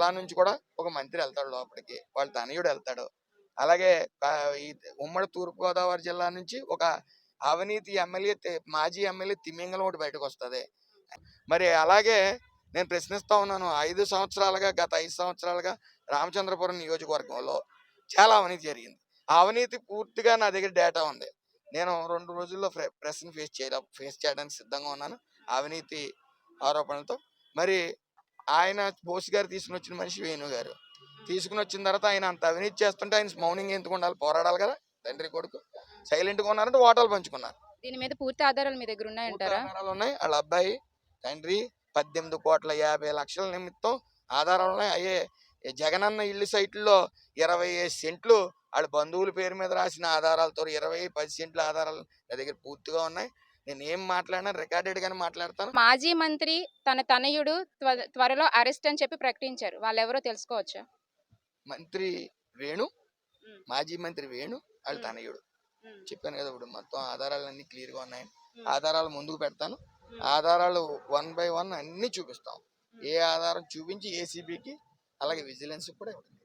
జిల్లా నుంచి కూడా ఒక మంత్రి వెళ్తాడు లోపలికి, వాళ్ళ తనయుడు వెళ్తాడు. అలాగే ఈ ఉమ్మడి తూర్పుగోదావరి జిల్లా నుంచి ఒక అవినీతి ఎమ్మెల్యే, మాజీ ఎమ్మెల్యే తిమింగలం ఒకటి బయటకు వస్తుంది. మరి అలాగే నేను ప్రశ్నిస్తా ఉన్నాను, గత 5 సంవత్సరాలుగా రామచంద్రపురం నియోజకవర్గంలో చాలా అవినీతి జరిగింది. ఆ అవినీతి పూర్తిగా నా దగ్గర డేటా ఉంది. నేను 2 రోజుల్లో ప్రెస్ని ఫేస్ చేయడానికి సిద్ధంగా ఉన్నాను అవినీతి ఆరోపణలతో. మరి ఆయన బోస్ గారు తీసుకుని వచ్చిన మనిషి వేణు గారు తీసుకుని వచ్చిన తర్వాత ఆయన అంత అవినీతి చేస్తుంటే ఆయన మౌనంగా ఎందుకు ఉండాలి? పోరాడాలి కదా. తండ్రి కొడుకు సైలెంట్గా ఉన్నారంటే ఓటాలు పంచుకున్నారు. దీని మీద పూర్తి ఆధారాలు మీ దగ్గర ఉన్నాయంటారా? ఆధారాలు ఉన్నాయి. వాళ్ళ అబ్బాయి తండ్రి 18,50,00,000 నిమిత్తం ఆధారాలు ఉన్నాయి. అయ్యే జగనన్న ఇల్లు సైట్లో 25 సెంట్లు వాళ్ళ బంధువుల పేరు మీద రాసిన ఆధారాలతో 10 సెంట్ల ఆధారాలు నా దగ్గర పూర్తిగా ఉన్నాయి. నేను ఏం మాట్లాడినా రికార్డెడ్ గానే మాట్లాడతాను. మాజీ మంత్రి తన తనయుడు త్వరలో అరెస్ట్ అని చెప్పి ప్రకటించారు. వాళ్ళెవరో తెలుసుకోవచ్చా? మంత్రి వేణు, మాజీ మంత్రి వేణు వాళ్ళ తనయుడు. చెప్పాను కదా, ఇప్పుడు మొత్తం ఆధారాలన్నీ క్లియర్ గా ఉన్నాయి. ఆధారాలు ముందుకు పెడతాను. ఆధారాలు 1 by 1 అన్ని చూపిస్తాం. ఏ ఆధారం చూపించి ఏసీబీకి అలాగే విజిలెన్స్ కూడా ఇవ్వడం.